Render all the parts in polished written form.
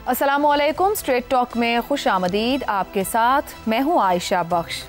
अस्सलामुअलैकुम। Straight talk में खुश आमदीद। आपके साथ मैं हूँ आयशा बख्श।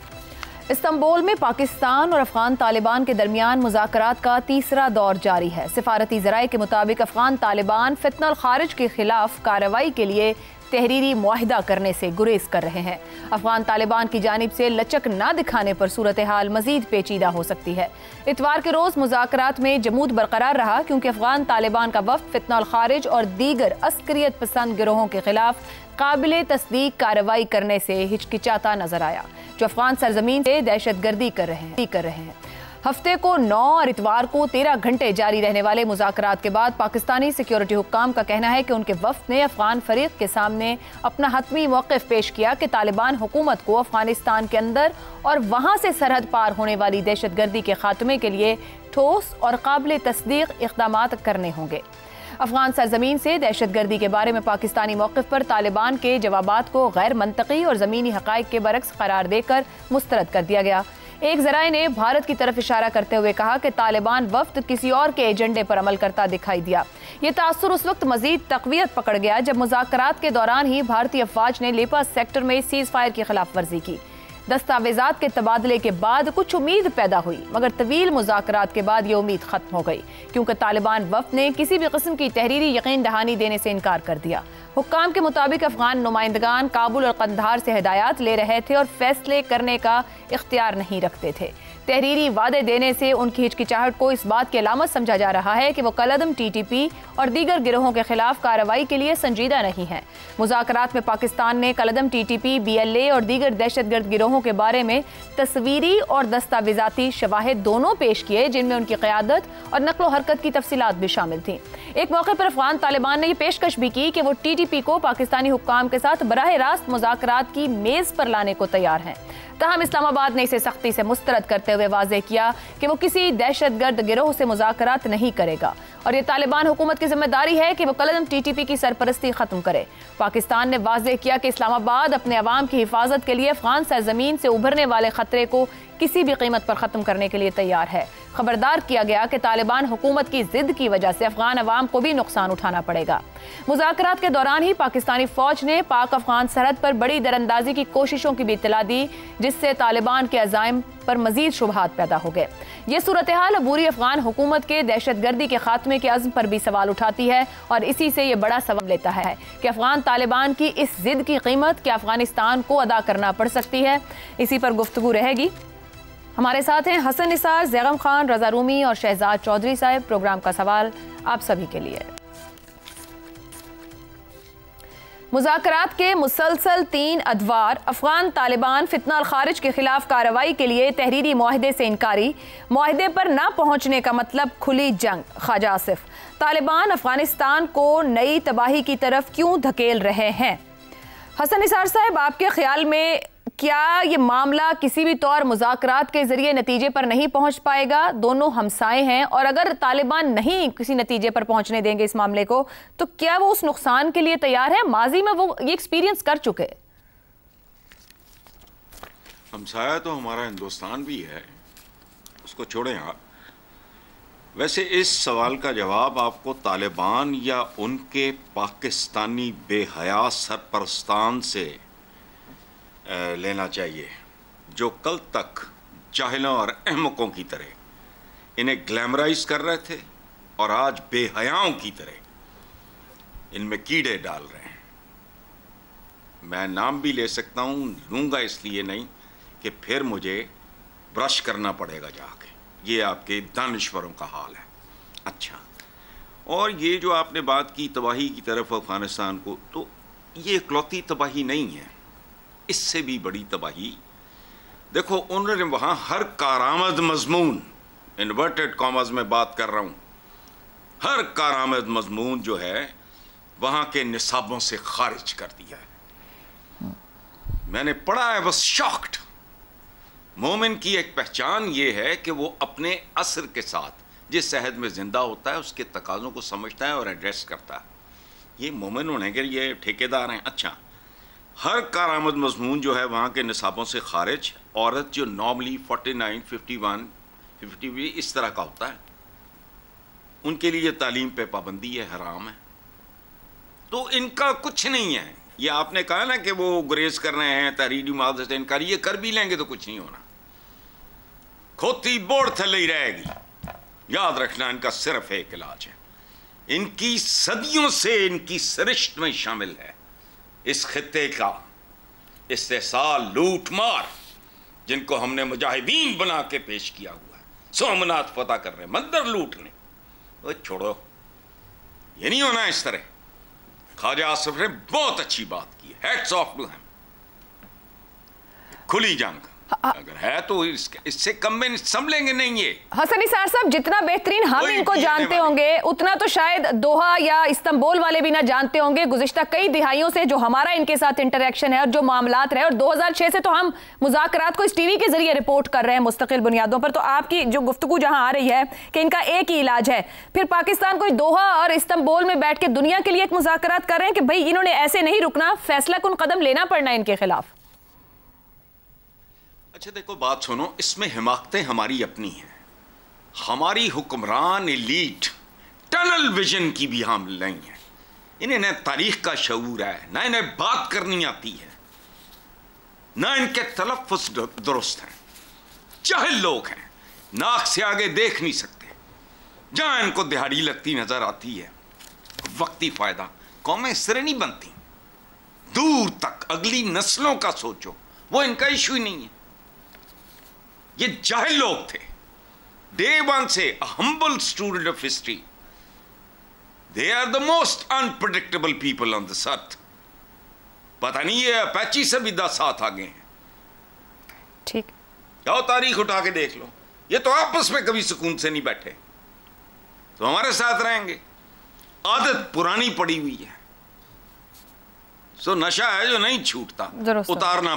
इस्तांबुल में पाकिस्तान और अफगान तालिबान के दरमियान मुज़ाकरात का तीसरा दौर जारी है। सिफारती ज़राए के मुताबिक अफगान तालिबान फितनल खारिज के खिलाफ कार्रवाई के लिए तहरीरी मुआहिदा करने से गुरेज कर रहे हैं। अफगान तालिबान की जानिब से लचक न दिखाने पर सूरत हाल मजीद पेचीदा हो सकती है। इतवार के रोज़ मुज़ाकरात में जमूद बरकरार रहा क्योंकि अफगान तालिबान का वफ्द फितनल खारिज और दीगर अस्करियत पसंद गिरोहों के खिलाफ काबिल तस्दीक कार्रवाई करने से हिचकिचाता नजर आया, जो अफगान सरजमीन से दहशतगर्दी कर रहे हैं। हफ्ते को 9 और इतवार को 13 घंटे जारी रहने वाले मुज़ाकरात के बाद पाकिस्तानी सिक्योरिटी हुक्काम का कहना है कि उनके वफ्द ने अफगान फरीक के सामने अपना हतमी मौक़िफ़ पेश किया कि तालिबान हुकूमत को अफगानिस्तान के अंदर और वहाँ से सरहद पार होने वाली दहशतगर्दी के खात्मे के लिए ठोस और काबिल तस्दीक इक़दाम करने होंगे। अफगान सरजमीन से दहशतगर्दी के बारे में पाकिस्तानी मौक़िफ़ पर तालिबान के जवाबात को गैर मंतकी और ज़मीनी हक़ाइक़ के बरक्स करार देकर मुस्तरद कर दिया गया। एक ज़राए ने भारत की तरफ इशारा करते हुए कहा कि तालिबान वफ्द किसी और के एजेंडे पर अमल करता दिखाई दिया। ये तासुर उस वक्त मजीद तक़वियत पकड़ गया जब मुज़ाकरात के दौरान ही भारतीय अफ़वाज ने लेपा सेक्टर में सीज़ फायर की खिलाफ वर्जी की। दस्तावेज़ात के तबादले के बाद कुछ उम्मीद पैदा हुई, मगर तवील मुज़ाकरात के बाद ये उम्मीद खत्म हो गई क्योंकि तालिबान वफ्द ने किसी भी किस्म की तहरीरी यकीन दहानी देने से इनकार कर दिया। हुक्काम के मुताबिक अफगान नुमाइंदगान काबुल और कंधार से हिदायत ले रहे थे और फैसले करने का इख्तियार नहीं रखते थे। तहरीरी वादे देने से उनकी हिचकिचाहट को इस बात की अलामत समझा जा रहा है कि वो कलअदम TTP और दीगर गिरोहों के खिलाफ कार्रवाई के लिए संजीदा नहीं है। मुज़ाकरात में पाकिस्तान ने कलअदम TTP, BLA और दीगर दहशतगर्द गिरोहों के बारे में तस्वीरी और दस्तावेजाती शवाहिद दोनों पेश किए, जिनमें उनकी क़यादत और नक्लो हरकत की तफसीलात भी शामिल थी। एक मौके पर अफगान तालिबान ने यह पेशकश भी की कि वो TTP को पाकिस्तानी हुक्काम के साथ बराह रास्त मुज़ाकरात की मेज़ पर लाने को तैयार हैं। तहम इस्लामाबाद ने इसे सख्ती से मुस्तरद करते हुए वाज़ेह किया कि वो किसी दहशतगर्द गिरोह से मुज़ाकरात नहीं करेगा और ये तालिबान हुकूमत की जिम्मेदारी है कि वो कलअदम TTP की सरपरस्ती खत्म करे। पाकिस्तान ने वाज़ेह किया कि इस्लामाबाद अपने अवाम की हिफाजत के लिए अफगान सरजमीन से उभरने वाले खतरे को किसी भी कीमत पर ख़त्म करने के लिए तैयार है। खबरदार किया गया कि तालिबान हुकूमत की जिद की वजह से अफगान अवाम को भी नुकसान उठाना पड़ेगा। मुज़ाकरात के दौरान ही पाकिस्तानी फौज ने पाक अफगान सरहद पर बड़ी दरअंदाजी की कोशिशों की भी इत्तला दी, जिससे तालिबान के अज़ाइम पर मजीद शुबहात पैदा हो गए। ये सूरत हाल अबूरी अफगान हुकूमत के दहशतगर्दी के खात्मे के अज़्म पर भी सवाल उठाती है और इसी से ये बड़ा सबब लेता है कि अफगान तालिबान की इस जिद की कीमत क्या अफगानिस्तान को अदा करना पड़ सकती है। इसी पर गुफ्तगू रहेगी। हमारे साथ हैं हसन निसार, ज़ैगम खान, रज़ा रूमी और शहजाद चौधरी साहब। प्रोग्राम का सवाल आप सभी के लिए। मुज़ाकरात के मुसलसल 3 अदवार, अफगान तालिबान फितनल खारिज के खिलाफ कार्रवाई के लिए तहरीरी मुआहिदे से इनकारी, मुआहिदे पर ना पहुंचने का मतलब खुली जंग। ख्वाजा आसिफ, तालिबान अफगानिस्तान को नई तबाही की तरफ क्यों धकेल रहे हैं? हसन निसार साहब, आपके ख्याल में क्या ये मामला किसी भी तौर मुज़ाकरात के जरिए नतीजे पर नहीं पहुंच पाएगा? दोनों हमसाए हैं और अगर तालिबान नहीं किसी नतीजे पर पहुंचने देंगे इस मामले को, तो क्या वो उस नुकसान के लिए तैयार है? माजी में वो ये एक्सपीरियंस कर चुके। हमसाया तो हमारा हिंदुस्तान भी है, उसको छोड़ें आप। वैसे इस सवाल का जवाब आपको तालिबान या उनके पाकिस्तानी बेहया सरपरस्तान से लेना चाहिए, जो कल तक जाहिलों और अहमकों की तरह इन्हें ग्लैमराइज कर रहे थे और आज बेहयाओं की तरह इनमें कीड़े डाल रहे हैं। मैं नाम भी ले सकता हूँ, लूँगा इसलिए नहीं कि फिर मुझे ब्रश करना पड़ेगा जाके। ये आपके दानिश्वरों का हाल है। अच्छा, और ये जो आपने बात की तबाही की तरफ अफगानिस्तान को, तो ये इकलौती तबाही नहीं है, इससे भी बड़ी तबाही। देखो, उन्होंने वहाँ हर कारामद मजमून, इन्वर्टेड कॉमर्स में बात कर रहा हूँ, हर कारामद मजमून जो है वहाँ के निसाबों से खारिज कर दिया है। मैंने पढ़ा है, बस शॉक्ड। मोमिन की एक पहचान ये है कि वो अपने असर के साथ जिस शहद में जिंदा होता है उसके तकाज़ों को समझता है और एड्रेस करता है। ये मोमिन होने के ये ठेकेदार हैं। अच्छा, हर कारामद मजमून जो है वहाँ के निसाबों से खारिज। औरत जो नॉर्मली 49, 51, 50 इस तरह का होता है, उनके लिए तालीम पे पाबंदी है, हराम है। तो इनका कुछ नहीं है। ये आपने कहा ना कि वो गुरेज कर रहे हैं, तहरीरी मादे से इनकार, ये कर भी लेंगे तो कुछ नहीं होना, खोती बोर्ड थले ही रहेगी। याद रखना, इनका सिर्फ एक इलाज है, इनकी सदियों से इनकी सरिश्त में शामिल है इस खित्ते का इस्तेसाल, लूट मार, जिनको हमने मुजाहिदीन बना के पेश किया हुआ है, सोमनाथ पता कर रहे, मंदिर लूटने। वो छोड़ो, ये नहीं होना इस तरह। ख्वाजा आसिफ ने बहुत अच्छी बात की, हैट्स ऑफ टू हिम। खुली जंग अगर है तो इससे कम में संभलेंगे नहीं ये। हसन निसार साहब, जितना बेहतरीन हम इनको जानते होंगे उतना तो शायद दोहा या इस्तांबुल वाले भी ना जानते होंगे। गुज़िश्ता कई दिहाइयों से जो हमारा इनके साथ इंटरेक्शन है और जो मामलात रहे, और 2006 से तो हम मुज़ाकरात को इस टीवी के जरिए रिपोर्ट कर रहे हैं मुस्तकिल बुनियादों पर। तो आपकी जो गुफ्तगू जहां आ रही है कि इनका एक ही इलाज है, फिर पाकिस्तान को दोहा और इस्तांबुल में बैठ के दुनिया के लिए एक मुज़ाकरात कर रहे हैं कि भाई इन्होंने ऐसे नहीं रुकना, फैसला कुन कदम लेना पड़ना इनके खिलाफ। अच्छा देखो, बात सुनो, इसमें हिमाकतें हमारी अपनी हैं। हमारी हुक्मरान एलीट टनल विजन की भी हामिल नहीं है। इन्हें न तारीख का शऊर है, ना इन्हें बात करनी आती है, ना इनके तलफ़्फ़ुज़ दुरुस्त हैं। जाहिल लोग हैं, नाक से आगे देख नहीं सकते। जहां इनको दिहाड़ी लगती नजर आती है, वक्ती फायदा, कौमें इस तरह नहीं बनती। दूर तक अगली नस्लों का सोचो, वो इनका इशू ही नहीं है। ये जाहिल लोग थे डे वन से, humble student of history. They are the most unpredictable people on this earth. पता नहीं ये अपैची से भी 10 साथ आगे हैं। ठीक, जाओ तारीख उठा के देख लो, ये तो आपस में कभी सुकून से नहीं बैठे, तो हमारे साथ रहेंगे। आदत पुरानी पड़ी हुई है, सो नशा है जो नहीं छूटता, उतारना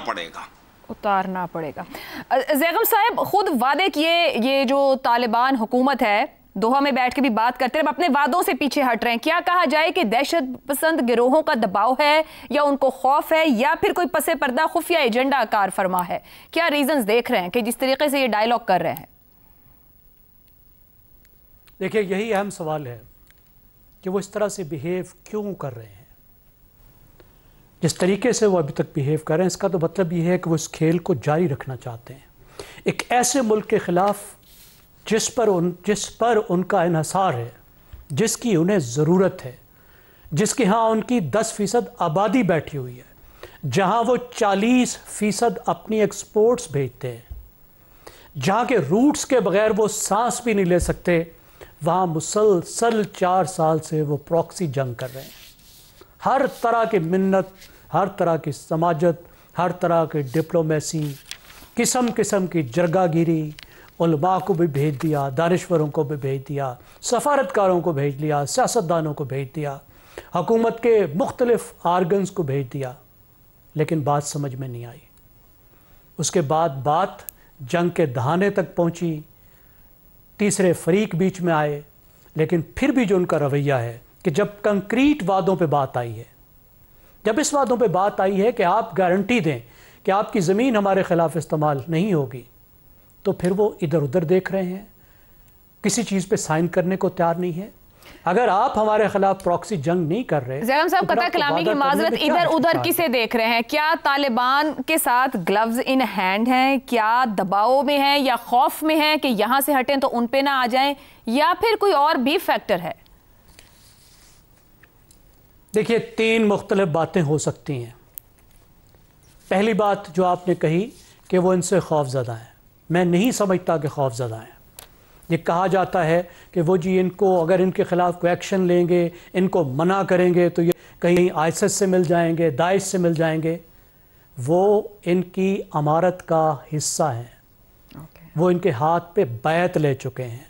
पड़ेगा। ज़ैगम साहब खुद वादे किए, ये जो तालिबान हुकूमत है दोहा में बैठ के भी बात करते हैं, अपने वादों से पीछे हट रहे हैं। क्या कहा जाए कि दहशत पसंद गिरोहों का दबाव है, या उनको खौफ है, या फिर कोई पसे पर्दा खुफिया एजेंडा कार फरमा है? क्या रीजंस देख रहे हैं कि जिस तरीके से ये डायलॉग कर रहे हैं? देखिए, यही अहम सवाल है कि वो इस तरह से बिहेव क्यों कर रहे हैं। जिस तरीके से वो अभी तक बिहेव कर रहे हैं, इसका तो मतलब ये है कि वो इस खेल को जारी रखना चाहते हैं, एक ऐसे मुल्क के ख़िलाफ़ जिस पर उनका इन्हसार है, जिसकी उन्हें ज़रूरत है, जिसके यहाँ उनकी 10% आबादी बैठी हुई है, जहाँ वो 40% अपनी एक्सपोर्ट्स भेजते हैं, जहाँ के रूट्स के बग़ैर वो सांस भी नहीं ले सकते, वहाँ मुसलसल 4 साल से वो प्रॉक्सी जंग कर रहे हैं। हर तरह की मिन्नत, हर तरह की समाजत, हर तरह की डिप्लोमेसी, किस्म किस्म की जरगागिरी, उलमा को भी भेज दिया, दानिश्वरों को भी भेज दिया, सफारतकारों को भेज दिया, सियासतदानों को भेज दिया, हुकूमत के मुख्तलिफ आर्गन्स को भेज दिया, लेकिन बात समझ में नहीं आई। उसके बाद बात जंग के दहाने तक पहुंची, तीसरे फरीक बीच में आए, लेकिन फिर भी जो उनका रवैया है कि जब कंक्रीट वादों पे बात आई है, जब इस वादों पे बात आई है कि आप गारंटी दें कि आपकी ज़मीन हमारे ख़िलाफ़ इस्तेमाल नहीं होगी, तो फिर वो इधर उधर देख रहे हैं, किसी चीज़ पे साइन करने को तैयार नहीं है। अगर आप हमारे खिलाफ प्रॉक्सी जंग नहीं कर रहे, ज़ैगम साहब कतई कलामी की माजरत, इधर उधर किसे देख रहे हैं? क्या तालिबान के साथ ग्लव्स इन हैंड हैं? क्या दबाव में हैं या खौफ में हैं कि यहाँ से हटें तो उन पे ना आ जाएं, या फिर कोई और भी फैक्टर है? देखिए, 3 मुख्तलिफ बातें हो सकती हैं। पहली बात जो आपने कही कि वो इनसे खौफज़दा हैं, मैं नहीं समझता कि खौफज़दा हैं। ये कहा जाता है कि वो जी इनको अगर इनके ख़िलाफ़ कोई एक्शन लेंगे, इनको मना करेंगे तो ये कहीं आईएसआईएस से मिल जाएंगे, दाइश से मिल जाएंगे। वो इनकी अमारत का हिस्सा हैं, वो इनके हाथ पे बैत ले चुके हैं,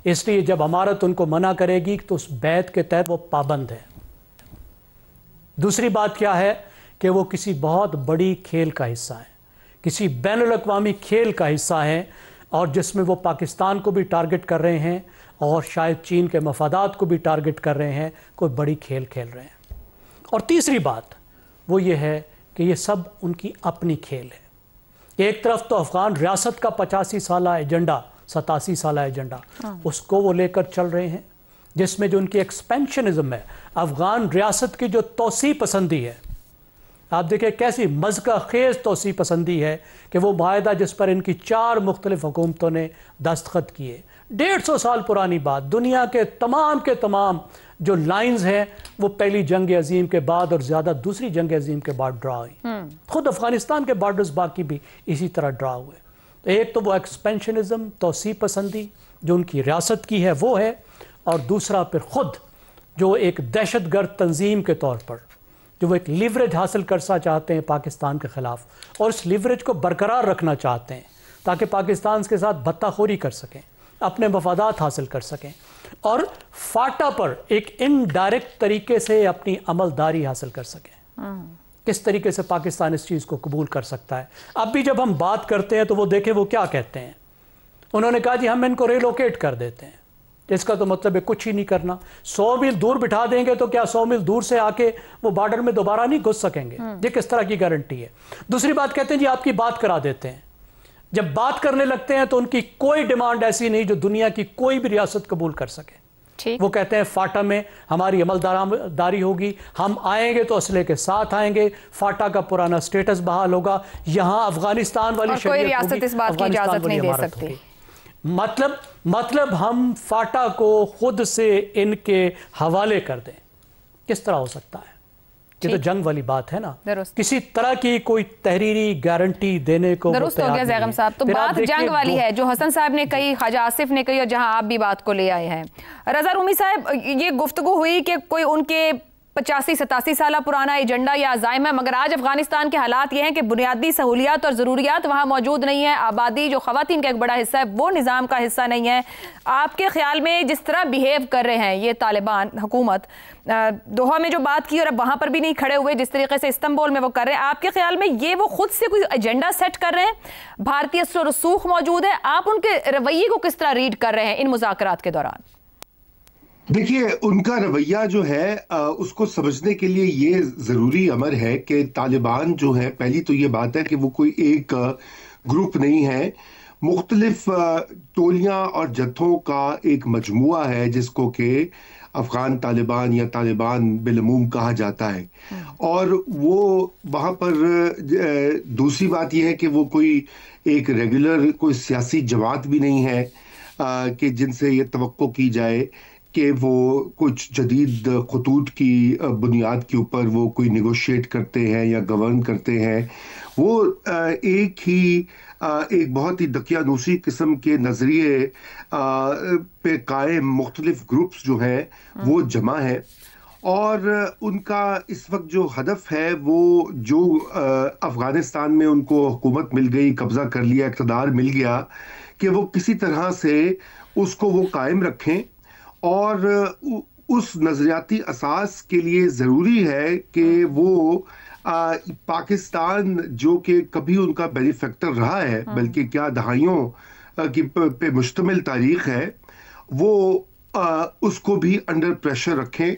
इसलिए जब अमारत उनको मना करेगी तो उस बैत के तहत वो पाबंद है। दूसरी बात क्या है कि वो किसी बहुत बड़ी खेल का हिस्सा है, किसी बैनुल-अक़वामी खेल का हिस्सा है, और जिसमें वो पाकिस्तान को भी टारगेट कर रहे हैं और शायद चीन के मफादात को भी टारगेट कर रहे हैं, कोई बड़ी खेल खेल रहे हैं। और तीसरी बात वो ये है कि ये सब उनकी अपनी खेल है। एक तरफ तो अफ़गान रियासत का 85 साला एजेंडा, 87 साला एजेंडा, उसको वो लेकर चल रहे हैं, जिसमें जो उनकी एक्सपेंशनिज्म है, अफगान रियासत की जो तोसी पसंदी है, आप देखिए कैसी मज़का खेज़ तोसी पसंदी है कि वो माहिदा जिस पर इनकी 4 मुख्तलिफ हुकूमतों ने दस्तखत किए, 150 साल पुरानी बात, दुनिया के तमाम जो लाइंस हैं वो पहली जंग अजीम के बाद और ज़्यादा दूसरी जंग अजीम के बाद ड्रा हुई। खुद अफगानिस्तान के बॉर्डर्स बाकी भी इसी तरह ड्रा हुए। तो एक तो वो एक्सपेंशनिज्म, तोसी पसंदी जो उनकी रियासत की है वो है, और दूसरा फिर ख़ुद जो एक दहशतगर्द तंजीम के तौर पर जो वो एक लिवरेज हासिल करना चाहते हैं पाकिस्तान के ख़िलाफ़, और इस लिवरेज को बरकरार रखना चाहते हैं ताकि पाकिस्तान के साथ भत्ताखोरी कर सकें, अपने मफादात हासिल कर सकें, और फाटा पर एक इनडायरेक्ट तरीके से अपनी अमलदारी हासिल कर सकें। किस तरीके से पाकिस्तान इस चीज़ को कबूल कर सकता है? अब भी जब हम बात करते हैं तो वो देखें वो क्या कहते हैं। उन्होंने कहा जी हम इनको रिलोकेट कर देते हैं, इसका तो मतलब है कुछ ही नहीं करना। 100 मील दूर बिठा देंगे तो क्या 100 मील दूर से आके वो बॉर्डर में दोबारा नहीं घुस सकेंगे? ये किस तरह की गारंटी है? दूसरी बात कहते हैं जी आपकी बात करा देते हैं। जब बात करने लगते हैं तो उनकी कोई डिमांड ऐसी नहीं जो दुनिया की कोई भी रियासत कबूल कर सके। वो कहते हैं फाटा में हमारी अमलदारी होगी, हम आएंगे तो असले के साथ आएंगे, फाटा का पुराना स्टेटस बहाल होगा, यहाँ अफगानिस्तान वाली कोई रियासत इस बात की इजाजत नहीं दे सकती। मतलब हम फाटा को खुद से इनके हवाले कर दें। किस तरह हो सकता है? ये तो जंग वाली बात है ना। किसी तरह की कोई तहरीरी गारंटी देने को दुरुस्त हो गया ज़ैगम साहब। तो बात जंग वाली है जो हसन साहब ने कही, ख्वाजा आसिफ ने कही, और जहां आप भी बात को ले आए हैं। रजा रूमी साहब, ये गुफ्तगू हुई कि कोई उनके 85-87 साल पुराना एजेंडा या अज़ाइम है, मगर आज अफगानिस्तान के हालात ये हैं कि बुनियादी सहूलियात और ज़रूरियात वहाँ मौजूद नहीं है। आबादी जो ख़वातीन का एक बड़ा हिस्सा है वो निज़ाम का हिस्सा नहीं है। आपके ख्याल में जिस तरह बिहेव कर रहे हैं ये तालिबान हुकूमत, दोहा में जो बात की और अब वहाँ पर भी नहीं खड़े हुए, जिस तरीके से इस्तांबुल में वो कर रहे हैं, आपके ख्याल में ये वो खुद से कोई एजेंडा सेट कर रहे हैं? भारतीय असर और रसूख मौजूद है, आप उनके रवैये को किस तरह रीड कर रहे हैं इन मुज़ाकरात के दौरान? देखिए, उनका रवैया जो है उसको समझने के लिए ये ज़रूरी अमर है कि तालिबान जो है, पहली तो ये बात है कि वो कोई एक ग्रुप नहीं है, मुख्तलिफ टोलियां और जत्थों का एक मजमुआ है जिसको कि अफगान तालिबान या तालिबान बिलमूम कहा जाता है। और वो वहाँ पर दूसरी बात यह है कि वो कोई एक रेगुलर कोई सियासी जमात भी नहीं है कि जिनसे ये तवक्को की जाए कि वो कुछ जदीद खतूत की बुनियाद के ऊपर वो कोई निगोशिएट करते हैं या गवर्न करते हैं। वो एक बहुत ही दकियानूसी किस्म के नज़रिए पे कायम मुख्तलिफ ग्रुप्स जो हैं वो जमा है, और उनका इस वक्त जो हदफ है वो जो अफ़गानिस्तान में उनको हुकूमत मिल गई, कब्ज़ा कर लिया, इक़्तिदार मिल गया, कि वो किसी तरह से उसको वो कायम रखें। और उस नज़रियाती असास के लिए ज़रूरी है कि वो पाकिस्तान जो कि कभी उनका बेनिफैक्टर रहा है, बल्कि क्या दहाइयों की पे मुश्तमिल तारीख है, वो उसको भी अंडर प्रेशर रखें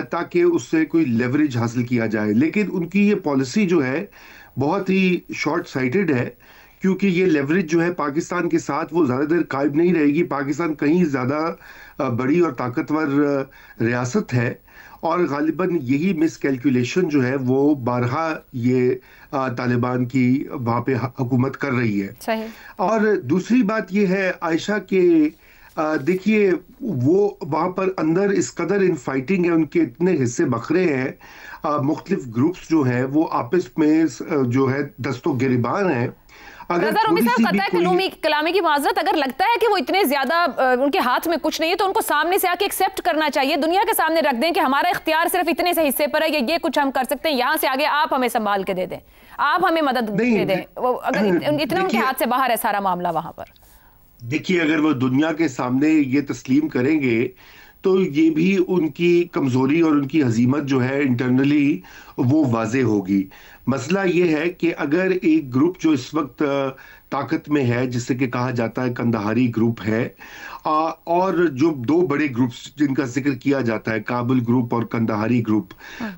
ताकि उससे कोई लेवरेज हासिल किया जाए। लेकिन उनकी ये पॉलिसी जो है बहुत ही शॉर्ट साइटेड है, क्योंकि ये लेवरेज जो है पाकिस्तान के साथ वो ज़्यादा देर कायम नहीं रहेगी। पाकिस्तान कहीं ज़्यादा बड़ी और ताकतवर रियासत है, और गालिबन यही मिस कैलकुलेशन जो है वो बारहा ये तालिबान की वहाँ पे हुकूमत कर रही है। सही। और दूसरी बात ये है आयशा के देखिए, वो वहाँ पर अंदर इस कदर इन फाइटिंग है, उनके इतने हिस्से बखरे हैं, मुख्तलिफ ग्रुप्स जो हैं वो आपस में जो है दस्तो गिरबान हैं। कलामी की माजरत, अगर लगता है कि वो इतने ज्यादा उनके हाथ में कुछ नहीं है तो उनको सामने से आके एक्सेप्ट करना चाहिए, दुनिया के सामने रख दें कि हमारा इख्तियार सिर्फ इतने से हिस्से पर है, ये कुछ हम कर सकते हैं, यहाँ से आगे आप हमें संभाल के दे दें, आप हमें मदद दे दें। वो अगर इतना उनके हाथ से बाहर है सारा मामला वहां पर। देखिए, अगर वो दुनिया के सामने ये तस्लीम करेंगे तो ये भी उनकी कमजोरी और उनकी हजीमत जो है इंटरनली वो वाजे होगी। मसला ये है कि अगर एक ग्रुप जो इस वक्त ताकत में है, जिससे कि कहा जाता है कंदाहारी ग्रुप है, और जो दो बड़े ग्रुप्स जिनका जिक्र किया जाता है, काबुल ग्रुप और कंदाहारी ग्रुप,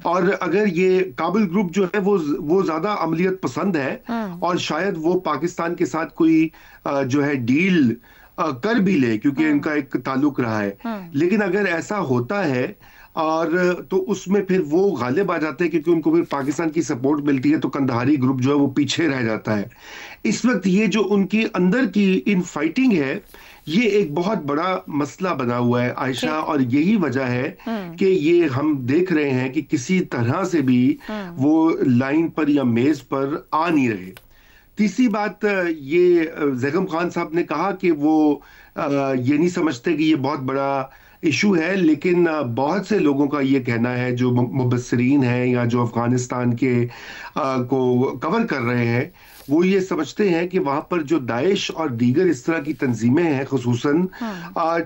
और अगर ये काबुल ग्रुप जो है वो ज्यादा अमलियत पसंद है, और शायद वो पाकिस्तान के साथ कोई जो है डील कर भी ले, क्योंकि इनका एक ताल्लुक रहा है। लेकिन अगर ऐसा होता है और तो उसमें फिर वो गालिब आ जाते हैं, क्योंकि उनको फिर पाकिस्तान की सपोर्ट मिलती है, तो कंधारी ग्रुप जो है वो पीछे रह जाता है। इस वक्त ये जो उनकी अंदर की इन फाइटिंग है, ये एक बहुत बड़ा मसला बना हुआ है आयशा, और यही वजह है कि ये हम देख रहे हैं कि किसी तरह से भी वो लाइन पर या मेज पर आ नहीं रहे। तीसरी बात, ये जैगम खान साहब ने कहा कि वो ये नहीं समझते कि ये बहुत बड़ा इशू है, लेकिन बहुत से लोगों का ये कहना है, जो मुबस्सिरीन हैं या जो अफगानिस्तान के को कवर कर रहे हैं, वो ये समझते हैं कि वहां पर जो दाइश और दीगर इस तरह की तंजीमें हैं, खुसूसन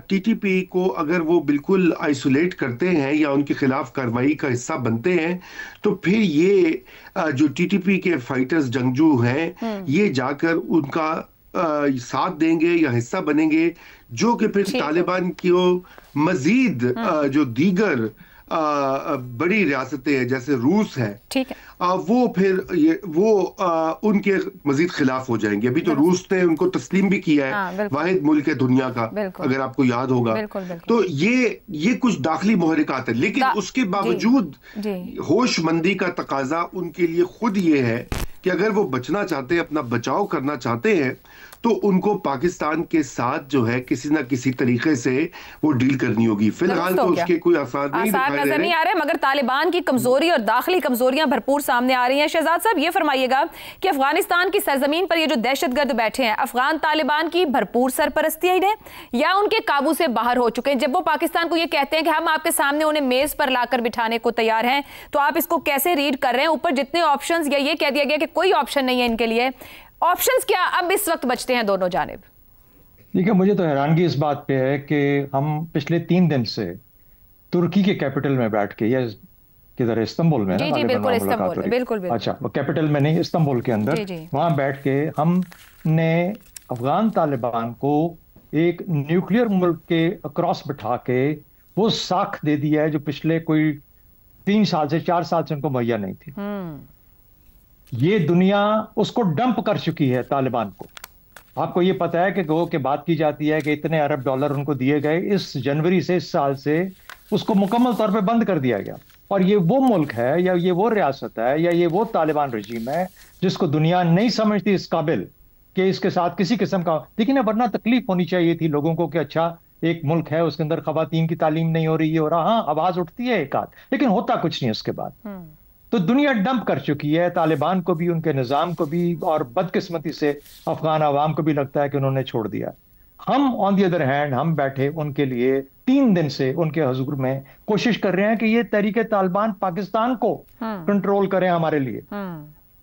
टीटीपी को अगर वो बिल्कुल आइसोलेट करते हैं या उनके खिलाफ कार्रवाई का हिस्सा बनते हैं, तो फिर ये जो टीटीपी के फाइटर्स जंगजू हैं, ये जाकर उनका साथ देंगे या हिस्सा बनेंगे, जो कि फिर तालिबान की मजीद जो दीगर बड़ी रियासतें हैं जैसे रूस है, ठीक है, वो फिर वो उनके मजीद खिलाफ हो जाएंगे। अभी तो रूस ने उनको तस्लीम भी किया है, वाहिद मुल्क है दुनिया का, अगर आपको याद होगा। तो ये कुछ दाखिली मुहर्रिकात है, लेकिन उसके बावजूद होशमंदी का तकाजा उनके लिए खुद ये है कि अगर वो बचना चाहते हैं, अपना बचाव करना चाहते हैं, तो उनको पाकिस्तान के साथ जो है किसी ना किसी तरीके से वो डील करनी होगी। फिलहाल तो उसके कोई आसार नजर नहीं आ रहे, मगर तालिबान की कमजोरी और दाखिली कमजोरियां भरपूर सामने आ रही हैं। शहजाद साहब, ये फरमाइएगा कि अफगानिस्तान की सरजमीन पर ये जो दहशतगर्द बैठे हैं, अफगान तालिबान की भरपूर सरपरस्ती है या उनके काबू से बाहर हो चुके हैं? जब वो पाकिस्तान को ये कहते हैं कि हम आपके सामने उन्हें मेज पर लाकर बिठाने को तैयार हैं, तो आप इसको कैसे रीड कर रहे हैं? ऊपर जितने ऑप्शंस, या ये कह दिया गया कि कोई ऑप्शन नहीं है इनके लिए, ऑप्शंस क्या अब इस वक्त बचते हैं दोनों जानिब? देखिए, मुझे तो हैरानगी इस बात पे है कि हम पिछले 3 दिन से तुर्की के कैपिटल में बैठ के, या किधर, इस्तांबुल में, जी जी बिल्कुल, इस्तांबुल, बिल्कुल। अच्छा, वो कैपिटल में नहीं, इस्तांबुल के अंदर, वहां बैठ के हमने अफगान तालिबान को एक न्यूक्लियर मुल्क के अक्रॉस बिठा के वो साख दे दिया है जो पिछले कोई 3 साल से 4 साल से उनको मुहैया नहीं थी। ये दुनिया उसको डंप कर चुकी है तालिबान को। आपको ये पता है कि गो के बात की जाती है कि इतने अरब डॉलर उनको दिए गए, इस जनवरी से, इस साल से उसको मुकम्मल तौर पे बंद कर दिया गया। और ये वो मुल्क है, या ये वो रियासत है, या ये वो तालिबान रजीम है जिसको दुनिया नहीं समझती इस काबिल कि इसके साथ किसी किस्म का, लेकिन वरना तकलीफ होनी चाहिए थी लोगों को कि अच्छा, एक मुल्क है उसके अंदर खवातीन की तालीम नहीं हो रही है, और हाँ आवाज उठती है एक आध, लेकिन होता कुछ नहीं उसके बाद। तो दुनिया डंप कर चुकी है, तालिबान को भी, उनके निज़ाम को भी, और बदकिस्मती से अफगान आवाम को भी लगता है कि उन्होंने छोड़ दिया। हम ऑन दी अदर हैंड, हम बैठे उनके लिए 3 दिन से उनके हुजूर में कोशिश कर रहे हैं कि ये तहरीके तालिबान पाकिस्तान को कंट्रोल करें हमारे लिए।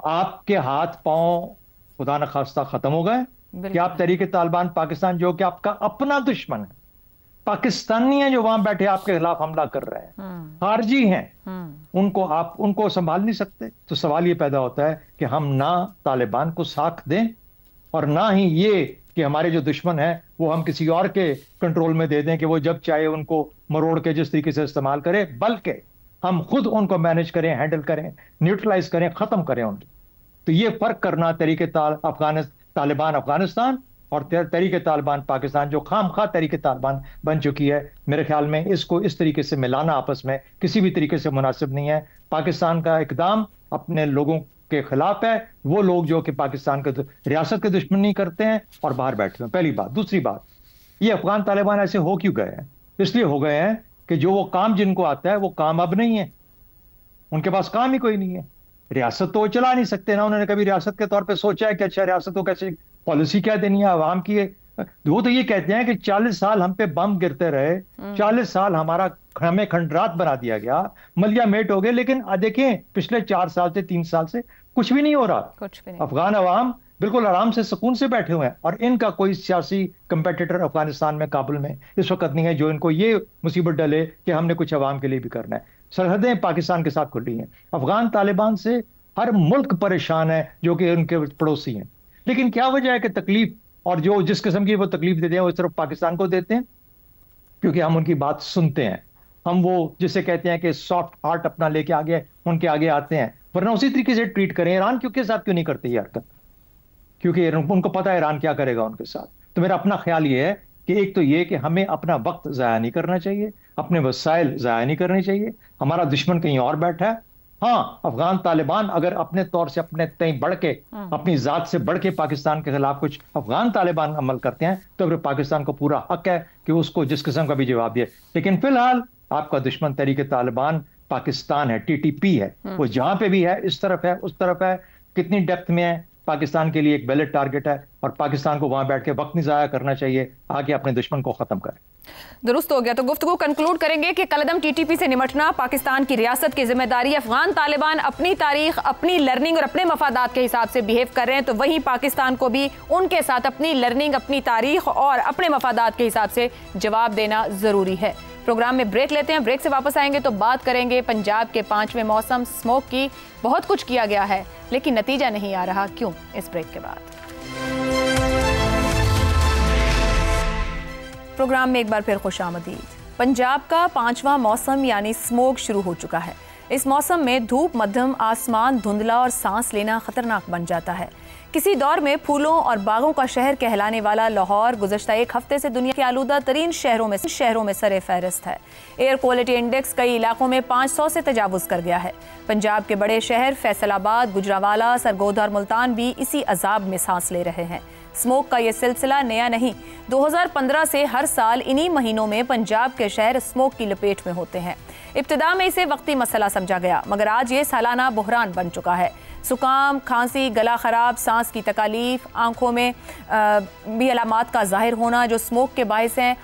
आपके हाथ पांव खुदा न खास्ता खत्म हो गए कि आप तहरीके तालिबान पाकिस्तान, जो कि आपका अपना दुश्मन है, पाकिस्तानी हैं जो वहां बैठे आपके खिलाफ हमला कर रहे हैं, खारजी हैं, उनको संभाल नहीं सकते। तो सवाल ये पैदा होता है कि हम ना तालिबान को साख दें, और ना ही ये कि हमारे जो दुश्मन है वो हम किसी और के कंट्रोल में दे दें कि वो जब चाहे उनको मरोड़ के जिस तरीके से इस्तेमाल करे, बल्कि हम खुद उनको मैनेज करें, हैंडल करें, न्यूट्रलाइज करें, खत्म करें उनको। तो ये फर्क करना तरीके तालिबान अफगानिस्तान और तरीके तालिबान पाकिस्तान, जो खामखा तरीके तालिबान बन चुकी है, मेरे ख्याल में इसको इस तरीके से मिलाना आपस में किसी भी तरीके से मुनासिब नहीं है। पाकिस्तान का इकदाम अपने लोगों के खिलाफ है, वो लोग जो कि पाकिस्तान के रियासत के दुश्मनी करते हैं और बाहर बैठे हैं, पहली बात। दूसरी बात, ये अफगान तालिबान ऐसे हो क्यों गए हैं? इसलिए हो गए हैं कि जो वो काम जिनको आता है वो काम अब नहीं है, उनके पास काम ही कोई नहीं है। रियासत तो वो चला नहीं सकते ना, उन्होंने कभी रियासत के तौर पे सोचा है कि अच्छा रियासत को कैसे पॉलिसी क्या देनी है आवाम की। वो तो ये कहते हैं कि 40 साल हम पे बम गिरते रहे, 40 साल हमें खंडरात बना दिया गया, मलिया मेट हो गए, लेकिन देखें पिछले 4 साल से 3 साल से कुछ भी नहीं हो रहा। कुछ भी नहीं। अफगान अवाम बिल्कुल आराम से सुकून से बैठे हुए हैं, और इनका कोई सियासी कंपेटिटर अफगानिस्तान में, काबुल में इस वक्त नहीं है जो इनको ये मुसीबत डले कि हमने कुछ अवाम के लिए भी करना है। सरहदें पाकिस्तान के साथ खुली हैं, अफगान तालिबान से हर मुल्क परेशान है जो कि उनके पड़ोसी हैं। लेकिन क्या वजह है कि तकलीफ, और जो जिस किस्म की वो तकलीफ देते हैं वो सिर्फ पाकिस्तान को देते हैं क्योंकि हम उनकी बात सुनते हैं। हम वो जिसे कहते हैं कि सॉफ्ट हार्ट अपना लेके आगे उनके आगे आते हैं, वरना उसी तरीके से ट्रीट करें। ईरान के साथ क्यों नहीं करते ये हरकत? क्योंकि उनको पता है ईरान क्या करेगा उनके साथ। तो मेरा अपना ख्याल ये है कि एक तो ये कि हमें अपना वक्त ज़ाया नहीं करना चाहिए, अपने वसाइल ज़ाया नहीं करने चाहिए। हमारा दुश्मन कहीं और बैठा है। हाँ, अफगान तालिबान अगर अपने तौर से अपने तय बढ़ के, अपनी जात से बढ़ के पाकिस्तान के खिलाफ कुछ अफगान तालिबान अमल करते हैं तो फिर पाकिस्तान को पूरा हक है कि उसको जिस किस्म का भी जवाब दिए। लेकिन फिलहाल आपका दुश्मन तहरीक तालिबान पाकिस्तान है, TTP है, वो जहां पे भी है, इस तरफ है, उस तरफ है, कितनी डेप्थ में है, पाकिस्तान के लिए एक बैलेट टारगेट है और पाकिस्तान को वहां बैठ के वक्त नहीं जाया करना चाहिए, आगे अपने दुश्मन को खत्म करें। दुरुस्त हो गया। तो गुफ्तगू कंक्लूड करेंगे कि कलदम TTP से निमटना पाकिस्तान की रियासत की जिम्मेदारी। अफगान तालिबान अपनी तारीख, अपनी लर्निंग और अपने मफादात के हिसाब से बिहेव कर रहे हैं, तो वहीं पाकिस्तान को भी उनके साथ अपनी लर्निंग, अपनी तारीख और अपने मफादात के हिसाब से जवाब देना जरूरी है। प्रोग्राम में ब्रेक लेते हैं, ब्रेक से वापस आएंगे तो बात करेंगे पंजाब के 5वें मौसम स्मोक की। बहुत कुछ किया गया है लेकिन नतीजा नहीं आ रहा, क्यों? इस ब्रेक के बाद प्रोग्राम में एक बार फिर खुशामदीद। पंजाब का 5वां मौसम यानी स्मोक शुरू हो चुका है। इस मौसम में धूप मध्यम, आसमान धुंधला और सांस लेना खतरनाक बन जाता है। किसी दौर में फूलों और बागों का शहर कहलाने वाला लाहौर गुज़श्ता एक हफ्ते से दुनिया के आलूदा तरीन शहरों में सरे फहरिस्त है। एयर क्वालिटी इंडेक्स कई इलाकों में 500 से तजावुज़ कर गया है। पंजाब के बड़े शहर फैसलाबाद, गुजरावाला, सरगोधा और मुल्तान भी इसी अजाब में सांस ले रहे हैं। स्मोक का ये सिलसिला नया नहीं। 2015 से हर साल इन्हीं महीनों में पंजाब के शहर स्मोक की लपेट में होते हैं। इब्तिदा में इसे वक्ती मसला समझा गया, मगर आज ये सालाना बुहरान बन चुका है। जुकाम, खांसी, गला खराब, सांस की तकालीफ, आंखों में भी अलामात का जाहिर होना जो स्मोक के बायस हैं,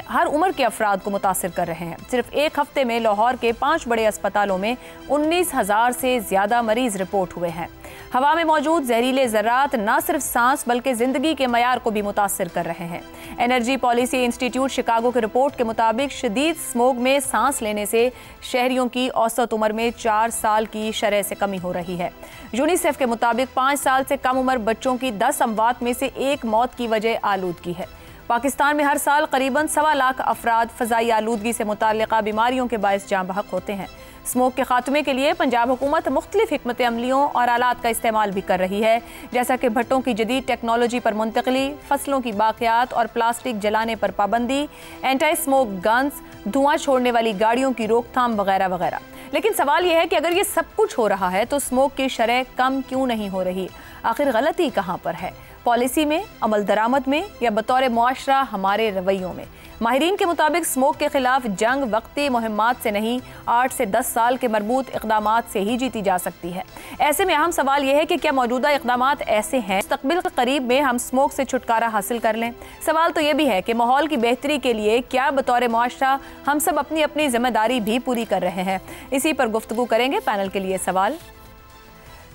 हर उम्र के अफराद को मुतासिर कर रहे हैं। सिर्फ एक हफ्ते में लाहौर के 5 बड़े अस्पतालों में 19,000 से ज़्यादा मरीज रिपोर्ट हुए हैं। हवा में मौजूद जहरीले ज़रात न सिर्फ सांस बल्कि ज़िंदगी के मयार को भी मुतासिर कर रहे हैं। एनर्जी पॉलिसी इंस्टीट्यूट शिकागो की रिपोर्ट के मुताबिक शदीद स्मोक में सांस लेने से शहरियों की औसत उम्र में 4 साल की शरह से कमी हो रही है। यूनिसेफ के मुताबिक 5 साल से कम उम्र बच्चों की 10 अमवात में से 1 मौत की वजह आलूदगी है। पाकिस्तान में हर साल करीबन 1.25 लाख अफराद फ़ज़ाई आलूदगी से मुताल्लिक़ा बीमारियों के बायस जाँ बहक होते हैं। स्मोक के खात्मे के लिए पंजाब हुकूमत मुख्तलिफ हिकमत अमलियों और आलात का इस्तेमाल भी कर रही है, जैसा कि भट्टों की जदीद टेक्नोलॉजी पर मुंतकली, फसलों की बाक़ियात और प्लास्टिक जलाने पर पाबंदी, एंटी स्मोक गन्स, धुआं छोड़ने वाली गाड़ियों की रोकथाम वगैरह वगैरह। लेकिन सवाल यह है कि अगर ये सब कुछ हो रहा है तो स्मोक की शरह कम क्यों नहीं हो रही? आखिर गलती कहाँ पर है? पॉलिसी में, अमल दरामद में, या बतौर मुआशरा हमारे रवैयों में? माहिरीन के मुताबिक स्मोक के खिलाफ जंग वक्ती मुहिम्मात से नहीं, 8 से 10 साल के मरबूत इक़दामात से ही जीती जा सकती है। ऐसे में अहम सवाल यह है कि क्या मौजूदा इक़दामात ऐसे हैं मुस्तक़बिल के करीब में हम स्मोक से छुटकारा हासिल कर लें? सवाल तो यह भी है कि माहौल की बेहतरी के लिए क्या बतौर मुआशरा हम सब अपनी अपनी जिम्मेदारी भी पूरी कर रहे हैं? इसी पर गुफ्तगू करेंगे। पैनल के लिए सवाल।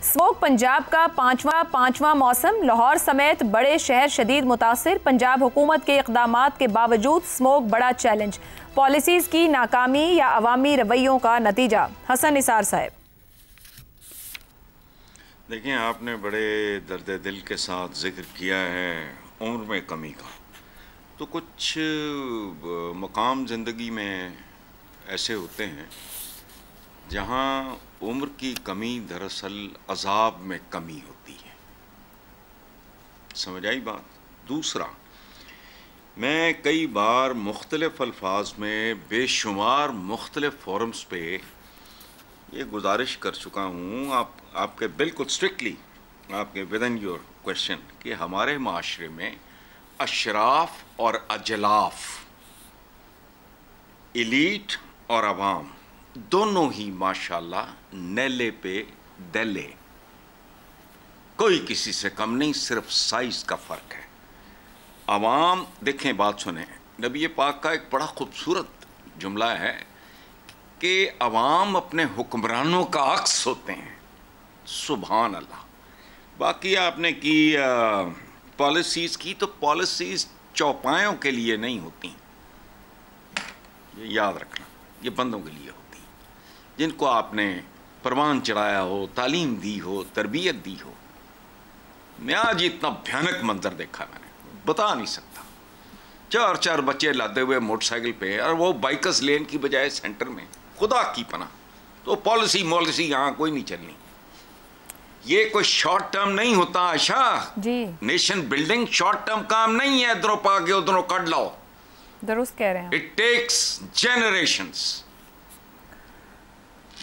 स्मोक पंजाब का पांचवा मौसम, लाहौर समेत बड़े शहर शदीद मुतासिर। पंजाब हुकूमत के इक़दामात के बावजूद स्मोक बड़ा चैलेंज, पॉलिसीज़ की नाकामी या अवामी रवैयों का नतीजा। हसन निसार साहब। देखिए, आपने बड़े दर्द दिल के साथ जिक्र किया है उम्र में कमी का। तो कुछ मकाम ज़िंदगी में ऐसे होते हैं जहाँ उम्र की कमी दरअसल अजाब में कमी होती है। समझ आई बात? दूसरा, मैं कई बार मुख्तलिफ अल्फाज में बेशुमार मुख्तलिफ फोरम्स पे ये गुजारिश कर चुका हूँ, आपके बिल्कुल स्ट्रिक्टली आपके विद इन योर क्वेश्चन, कि हमारे माशरे में अशराफ और अजलाफ, एलीट और अवाम दोनों ही माशाल्लाह नेले पे दले, कोई किसी से कम नहीं, सिर्फ साइज का फ़र्क है। अवाम, देखें बात सुने, नबी पाक का एक बड़ा खूबसूरत जुमला है कि अवाम अपने हुक्मरानों का अक्स होते हैं। सुभान अल्लाह। बाकी आपने की पॉलिसीज़ की, तो पॉलिसीज़ चौपायों के लिए नहीं होती, ये याद रखना, ये बंदों के लिए होती, जिनको आपने परवान चढ़ाया हो, तालीम दी हो, तरबियत दी हो। मैं आज इतना भयानक मंजर देखा, मैंने बता नहीं सकता। 4-4 बच्चे लादे हुए मोटरसाइकिल पे, और वो बाइकर्स लेन की बजाय सेंटर में। खुदा की पनाह, तो पॉलिसी यहाँ कोई नहीं चलनी। ये कोई शॉर्ट टर्म नहीं होता Asha ji. Nation building short term काम नहीं है, इधरों पाके उधरों कट लाओ। दुरुस्त कह रहे हैं। It takes generations.